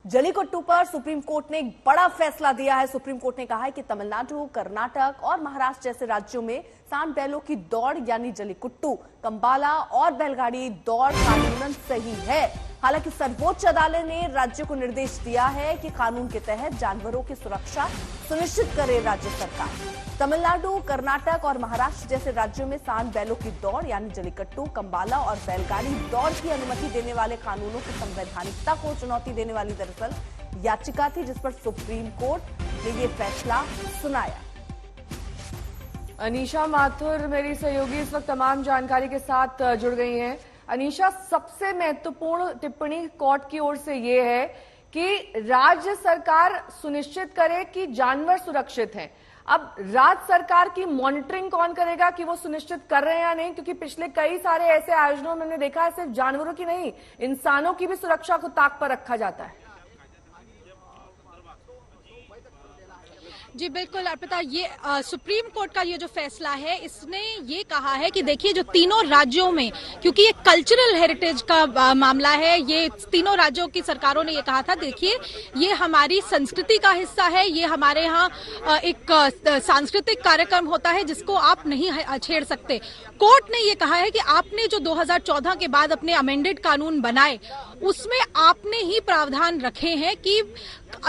जलीकट्टू पर supreme court ने एक बड़ा फैसला दिया है। सुप्रीम कोर्ट ने कहा है कि तमिलनाडु, कर्नाटक और महाराष्ट्र जैसे राज्यों में सांड बैलों की दौड़ यानी जलीकट्टू, कंबाला और बैलगाड़ी दौड़ कानूनन सही है। हालांकि सर्वोच्च अदालत ने राज्य को निर्देश दिया है कि कानून के तहत जानवरों की सुरक्षा सुनिश्चित करे राज्य सरकार। तमिलनाडु, कर्नाटक और महाराष्ट्र जैसे राज्यों में सांड बैलों की दौड़ यानी जलीकट्टू, कंबाला और बैलगाड़ी दौड़ की अनुमति देने वाले कानूनों की संवैधानिकता को चुनौती देने वाली दरअसल याचिका थी, जिस पर सुप्रीम कोर्ट ने ये फैसला सुनाया। अनीशा माथुर मेरी सहयोगी इस वक्त तमाम जानकारी के साथ जुड़ गई हैं। अनीशा, सबसे महत्वपूर्ण टिप्पणी कोर्ट की ओर से ये है कि राज्य सरकार सुनिश्चित करे कि जानवर सुरक्षित हैं। अब राज्य सरकार की मॉनिटरिंग कौन करेगा कि वो सुनिश्चित कर रहे हैं या नहीं, क्योंकि पिछले कई सारे ऐसे आयोजनों में हमने देखा है सिर्फ जानवरों की नहीं, इंसानों की भी सुरक्षा को ताक पर रखा जाता है। जी बिल्कुल अर्पिता, ये सुप्रीम कोर्ट का ये जो फैसला है, इसने ये कहा है कि देखिए जो तीनों राज्यों में, क्योंकि ये कल्चरल हेरिटेज का मामला है, ये तीनों राज्यों की सरकारों ने ये कहा था देखिए ये हमारी संस्कृति का हिस्सा है, ये हमारे यहाँ एक सांस्कृतिक कार्यक्रम होता है जिसको आप नहीं छेड़ सकते। कोर्ट ने ये कहा है कि आपने जो 2014 के बाद अपने अमेंडेड कानून बनाए उसमें आपने ही प्रावधान रखे हैं कि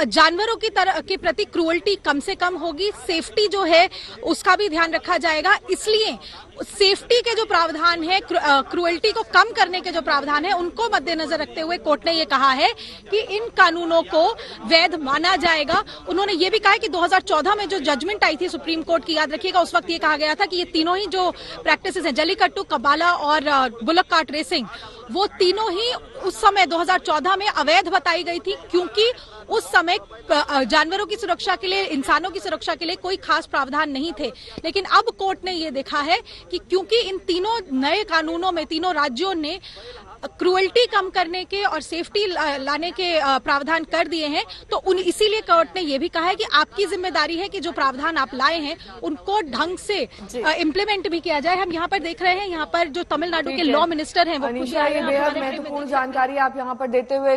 जानवरों की तरह के प्रति क्रूअल्टी कम से कम होगी, सेफ्टी जो है उसका भी ध्यान रखा जाएगा। इसलिए सेफ्टी के जो प्रावधान है, क्रूअल्टी को कम करने के जो प्रावधान है, उनको मद्देनजर रखते हुए कोर्ट ने ये कहा है कि इन कानूनों को वैध माना जाएगा। उन्होंने ये भी कहा है कि 2014 में जो जजमेंट आई थी सुप्रीम कोर्ट की, याद रखिएगा उस वक्त ये कहा गया था कि ये तीनों ही जो प्रैक्टिसेस हैं, जलीकट्टू, कंबाला और बुलक कार्ट रेसिंग, वो तीनों ही उस समय 2014 में अवैध बताई गई थी, क्योंकि उस समय जानवरों की सुरक्षा के लिए, इंसानों की सुरक्षा के लिए कोई खास प्रावधान नहीं थे। लेकिन अब कोर्ट ने ये देखा है कि क्योंकि इन तीनों नए कानूनों में तीनों राज्यों ने क्रूअल्टी कम करने के और सेफ्टी लाने के प्रावधान कर दिए हैं, तो इसीलिए कोर्ट ने यह भी कहा है कि आपकी जिम्मेदारी है कि जो प्रावधान आप लाए हैं उनको ढंग से इम्प्लीमेंट भी किया जाए। हम यहाँ पर देख रहे हैं, यहाँ पर जो तमिलनाडु के लॉ मिनिस्टर हैं वो बेहद महत्वपूर्ण जानकारी आप यहाँ पर देते हुए